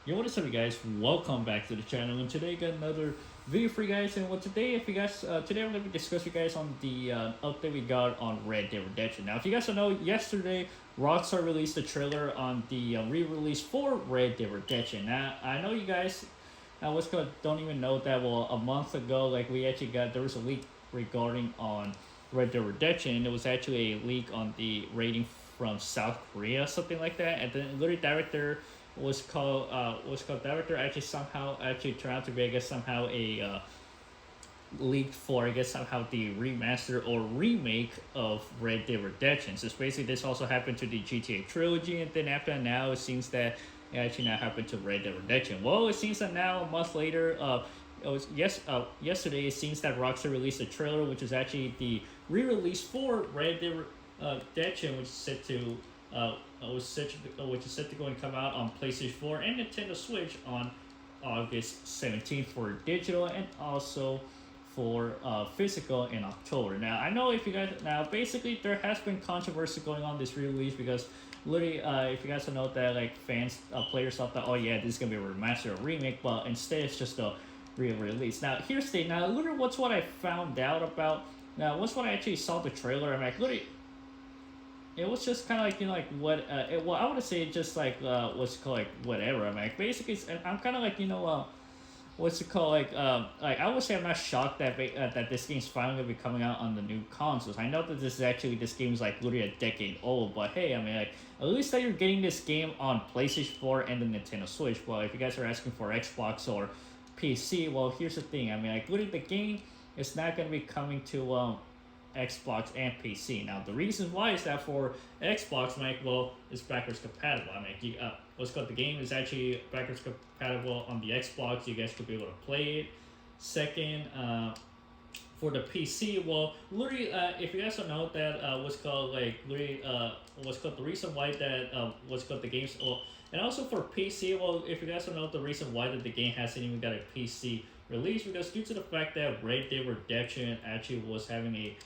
Yo, what is up, you guys? Welcome back to the channel, and today I got another video for you guys. And what today, if you guys, today I'm gonna be discussing you guys on the update we got on Red Dead Redemption. Now, if you guys don't know, yesterday Rockstar released a trailer on the re-release for Red Dead Redemption. Now, I know you guys, don't even know that. Well, a month ago, like there was a leak regarding on Red Dead Redemption, and it was actually a leak on the rating from South Korea, something like that. And then literally director was called director actually somehow actually turned out to be, I guess, somehow a leaked for, I guess, somehow the remaster or remake of Red Dead Redemption. So basically this also happened to the GTA trilogy, and then after that, now it seems that it actually now happened to Red Dead Redemption. Well, it seems that now a month later, yesterday it seems that Rockstar released a trailer, which is actually the re-release for Red Dead Redemption, which is set to which is set to go and come out on PlayStation 4 and Nintendo Switch on August 17th for digital, and also for physical in October. Now, I know if you guys, now basically there has been controversy going on this release because literally, if you guys don't know that, like fans, players thought that, oh yeah, this is gonna be a remaster or remake, but instead it's just a real release. Now, literally what's what I found out about. Now, once when I actually saw the trailer, I'm like, literally, it was just kind of like, like what well, I would say just like what's it called, like whatever. I'm like, basically I'm kind of like, what's it called, like I would say I'm not shocked that that this game's finally gonna be coming out on the new consoles. I know that this game is like literally a decade old, but hey, I mean, like, at least that you're getting this game on PlayStation 4 and the Nintendo Switch. Well, if you guys are asking for Xbox or PC, well, here's the thing. I mean, like, literally the game is not gonna be coming to Xbox and PC. Now, the reason why is that for Xbox, like, well, it's backwards compatible. I mean, what's called, the game is actually backwards compatible on the Xbox. You guys could be able to play it. Second, for the PC, well, literally, if you guys don't know that, what's called the reason why that, what's called the games, well, and also for PC, well, if you guys don't know the reason why that the game hasn't even got a PC release, because due to the fact that Red Dead Redemption actually was having a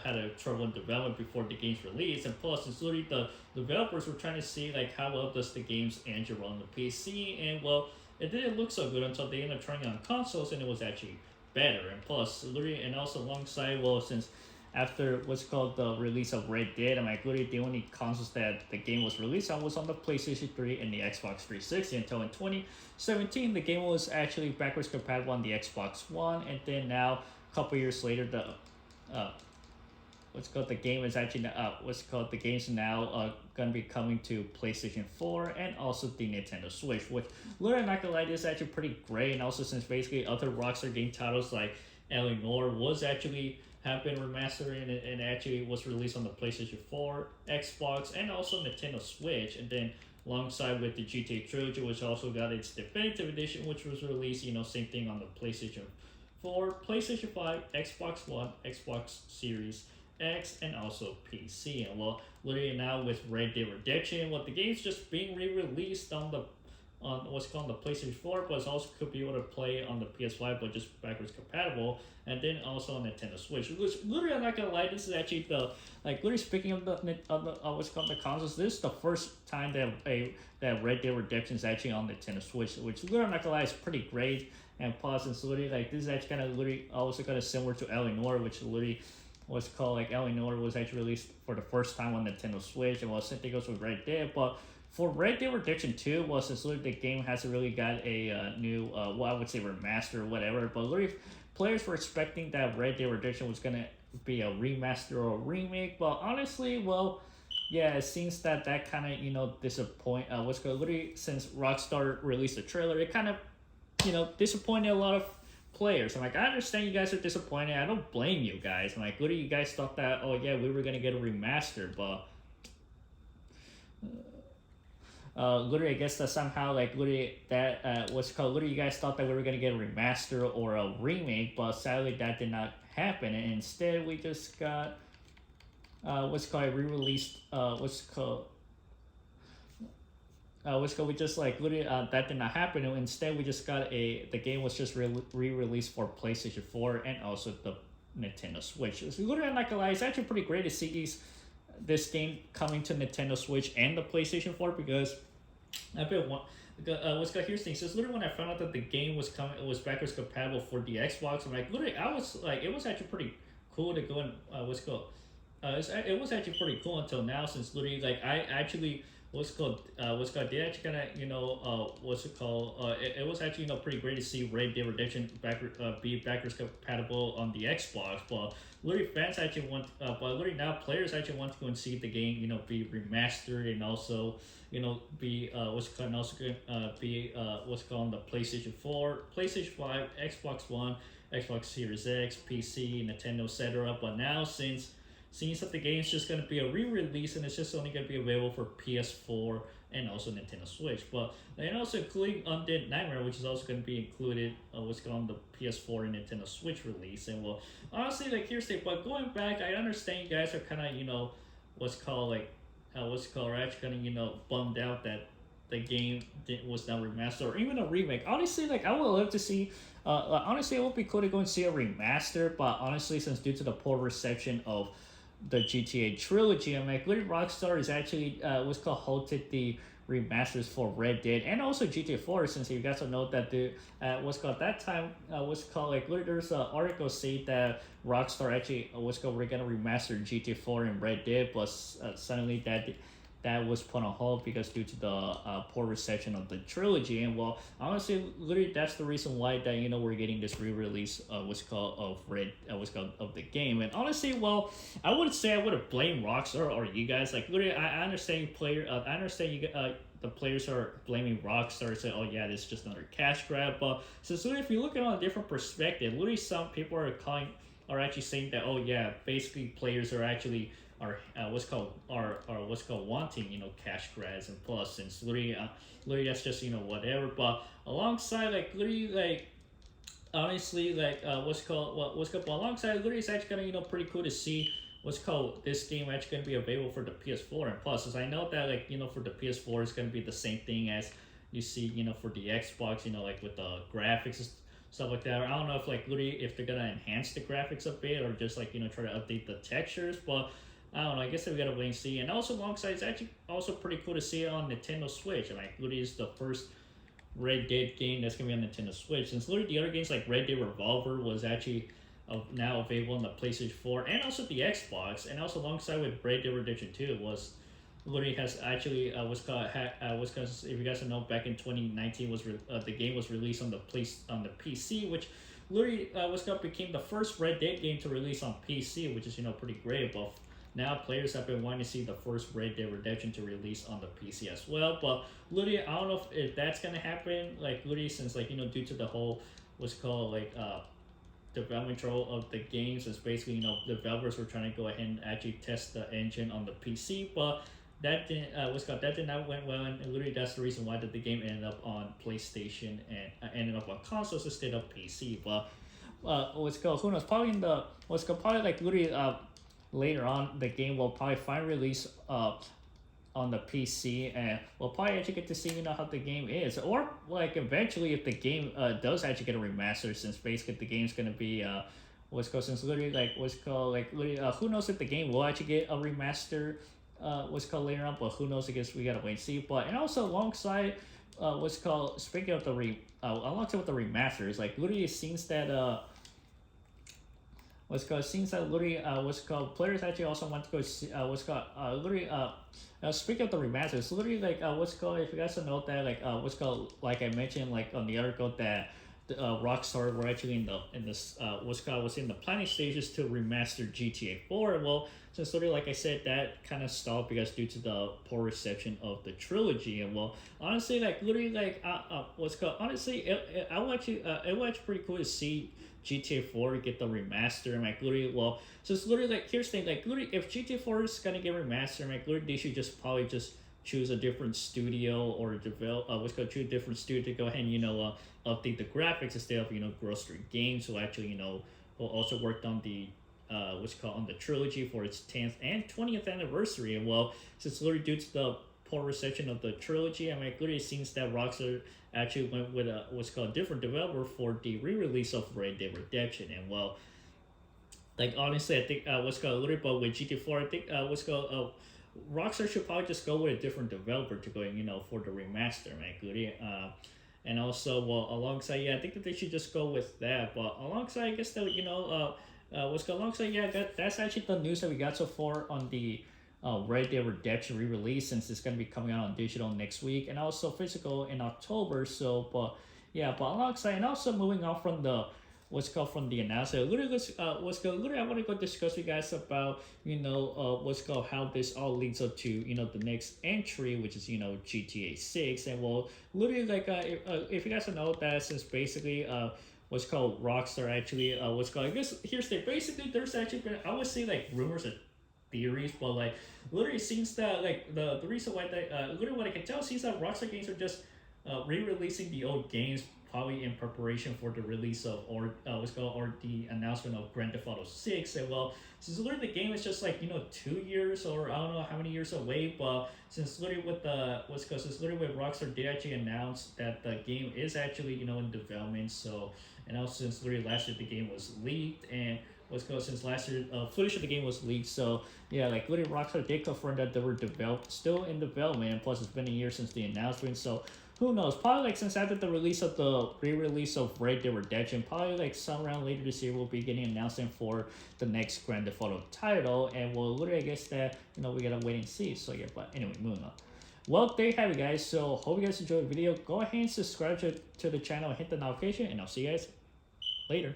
had a trouble in development before the game's release, and plus it's literally the developers were trying to see like how well does the game's engine run on the PC, and well, it didn't look so good until they ended up trying it on consoles, and it was actually better. And plus literally, and also alongside, well, since after what's called the release of Red Dead, I'm like, literally the only consoles that the game was released on was on the PlayStation 3 and the Xbox 360 until in 2017 the game was actually backwards compatible on the Xbox One, and then now a couple years later the uh, what's called the game is actually the game's now gonna be coming to PlayStation 4 and also the Nintendo Switch, which literally, not gonna lie, this is actually pretty great. And also, since basically other Rockstar game titles like Eleanor was actually have been remastered, and actually was released on the PlayStation 4, Xbox, and also Nintendo Switch, and then alongside with the GTA trilogy, which also got its definitive edition, which was released, same thing on the PlayStation 4, PlayStation 5, Xbox One, Xbox Series X, and also PC. And well, literally now with Red Dead Redemption, the game's just being re-released on the what's called the PlayStation 4, but also could be able to play on the PS5, but just backwards compatible, and then also on Nintendo Switch. Which literally, I'm not gonna lie, this is actually the, like, literally speaking of the what's called the consoles, this is the first time that Red Dead Redemption is actually on Nintendo Switch, which literally, I'm not gonna lie, is pretty great. And plus, it's literally like, this is actually kind of literally also kind of similar to Eleanor, which literally was called, like, Eleanor was actually released for the first time on Nintendo Switch, and well, same thing goes with Red Dead. But for Red Dead Redemption 2, well, since literally the game hasn't really got a new, well, I would say remaster or whatever, but literally players were expecting that Red Dead Redemption was gonna be a remaster or a remake, but honestly, well, yeah, it seems that kind of, disappoint, what's called, literally, since Rockstar released the trailer, it kind of, disappointed a lot of players. I'm like, I understand you guys are disappointed. I don't blame you guys. I'm like, literally, you guys thought that, oh yeah, we were gonna get a remaster, but literally, I guess that somehow, like, literally, that literally, you guys thought that we were gonna get a remaster or a remake, but sadly that did not happen, and instead we just got re-released, we just, like, literally, that did not happen, and instead we just got the game was just re-released for PlayStation 4 and also the Nintendo Switch. So literally, I'm not gonna lie, it's actually pretty great to see this game coming to Nintendo Switch and the PlayStation 4, because I've been one. What's got here's the thing. Since literally when I found out that the game was coming, it was backwards compatible for the Xbox. I'm like, literally, I was like, it was actually pretty cool to go and what's called. It was actually pretty cool until now, since literally like I actually what's called did actually kind of what's it called it was actually pretty great to see Red Dead Redemption be backwards compatible on the Xbox, but literally fans actually want but literally now players actually want to go and see the game be remastered, and also be what's it called and also be what's called on the PlayStation 4, PlayStation 5, Xbox One, Xbox Series X, PC, Nintendo, etc. But now since that the game's just gonna be a re-release and it's just only gonna be available for PS4 and also Nintendo Switch, but and also including Undead Nightmare, which is also gonna be included what's called on the PS4 and Nintendo Switch release. And well, honestly, like here's the but going back, I understand you guys are kind of what's called like what's called are actually kind of bummed out that the game was not remastered or even a remake. Honestly, like I would love to see. Honestly, it would be cool to go and see a remaster, but honestly, since due to the poor reception of the GTA trilogy, I'm like, literally Rockstar is actually what's called halted the remasters for Red Dead and also GTA 4. Since you guys will know that the what's called that time what's called like literally there's an article saying that Rockstar actually what's called we're gonna remaster GTA 4 and Red Dead, but suddenly that was put on hold because due to the poor reception of the trilogy. And well, honestly, literally that's the reason why that we're getting this re-release what's called of Red what's called of the game. And honestly, well, I wouldn't say I would have blamed Rockstar or you guys. Like literally, I understand I understand you the players are blaming Rockstar, say, oh yeah, this is just another cash grab. But so if you look at it on a different perspective, literally some people are actually saying that, oh yeah, basically players are actually are what's called wanting cash grabs, and plus since literally that's just whatever. But alongside like literally like honestly like what's called but alongside literally it's actually kind of pretty cool to see what's called this game actually going to be available for the PS4. And plus as I know that like for the PS4 it's going to be the same thing as you see for the Xbox, like with the graphics and stuff like that. I don't know if like literally if they're gonna enhance the graphics a bit or just like try to update the textures, but I don't know. I guess we gotta wait and see. And also alongside, it's actually also pretty cool to see it on Nintendo Switch. And like literally, it's the first Red Dead game that's gonna be on Nintendo Switch. Since literally the other games like Red Dead Revolver was actually now available on the PlayStation 4 and also the Xbox, and also alongside with Red Dead Redemption 2 was literally has actually was called if you guys don't know, back in 2019 the game was released on the on the PC, which literally was called became the first Red Dead game to release on PC, which is pretty great. But now players have been wanting to see the first Red Dead Redemption to release on the PC as well. But literally, I don't know if that's gonna happen. Like literally, since like due to the whole what's called like development control of the games, is basically developers were trying to go ahead and actually test the engine on the PC, but that didn't that did not went well, and literally that's the reason why the game ended up on PlayStation and ended up on consoles instead of PC. But who knows? Probably in the probably like literally later on the game will probably finally release on the PC, and we'll probably actually get to see how the game is, or like eventually if the game does actually get a remaster, since basically the game's gonna be since literally like literally who knows if the game will actually get a remaster later on, but who knows, I guess we gotta wait and see. But and also alongside speaking of the alongside with the remasters, like literally it seems that seems that literally players actually also want to go see literally speaking of the remasters, literally like if you guys don't know that like I mentioned like on the article that Rockstar were actually in this was in the planning stages to remaster GTA 4. Well, since literally like I said, that kind of stopped because due to the poor reception of the trilogy. And well, honestly, like literally like honestly it would actually pretty cool to see GTA 4 get the remaster. And like literally, well, so it's literally like here's the thing, like literally if GTA 4 is gonna get remastered, like literally they should just probably just choose a different studio or develop choose a different studio to go ahead and update the graphics instead of Grove Street Games, who actually who also worked on the on the trilogy for its 10th and 20th anniversary. And well, since literally due to the poor reception of the trilogy, I mean, it literally seems that Rockstar actually went with a different developer for the re-release of Red Dead Redemption. And well, like honestly, I think literally, but with GTA 4, I think Rockstar should probably just go with a different developer to go, for the remaster, man. Goody. And also, well, alongside, yeah, I think that they should just go with that. But alongside, I guess that what's going alongside, yeah, that's actually the news that we got so far on the Red Dead Redemption re-release, since it's gonna be coming out on digital next week and also physical in October. So, but yeah, but alongside, and also moving on from the from the announcement. Literally, I want to go discuss with you guys about how this all leads up to the next entry, which is GTA 6. And well, literally, if you guys don't know that, since basically what's called Rockstar actually I guess here's the basically there's actually been, I would say, like rumors and theories, but like literally seems that like the reason why that literally what I can tell seems that Rockstar Games are just re-releasing the old games, probably in preparation for the release of or the announcement of Grand Theft Auto 6. And well, since literally the game is just like 2 years, or I don't know how many years away, but since literally with Rockstar did actually announce that the game is actually in development. So, and also since literally last year the game was leaked, and since last year footage of the game was leaked. So yeah, like literally Rockstar did confirm that they were still in development, and plus it's been a year since the announcement. So who knows? Probably like since after the release of the re-release of Red Dead Redemption, probably like some around later this year we'll be getting an announcement for the next Grand Theft Auto title, and we'll literally, I guess that we gotta wait and see. So yeah, but anyway, moving on. Well, there you have it, guys. So hope you guys enjoyed the video. Go ahead and subscribe to the channel and hit the notification, and I'll see you guys later.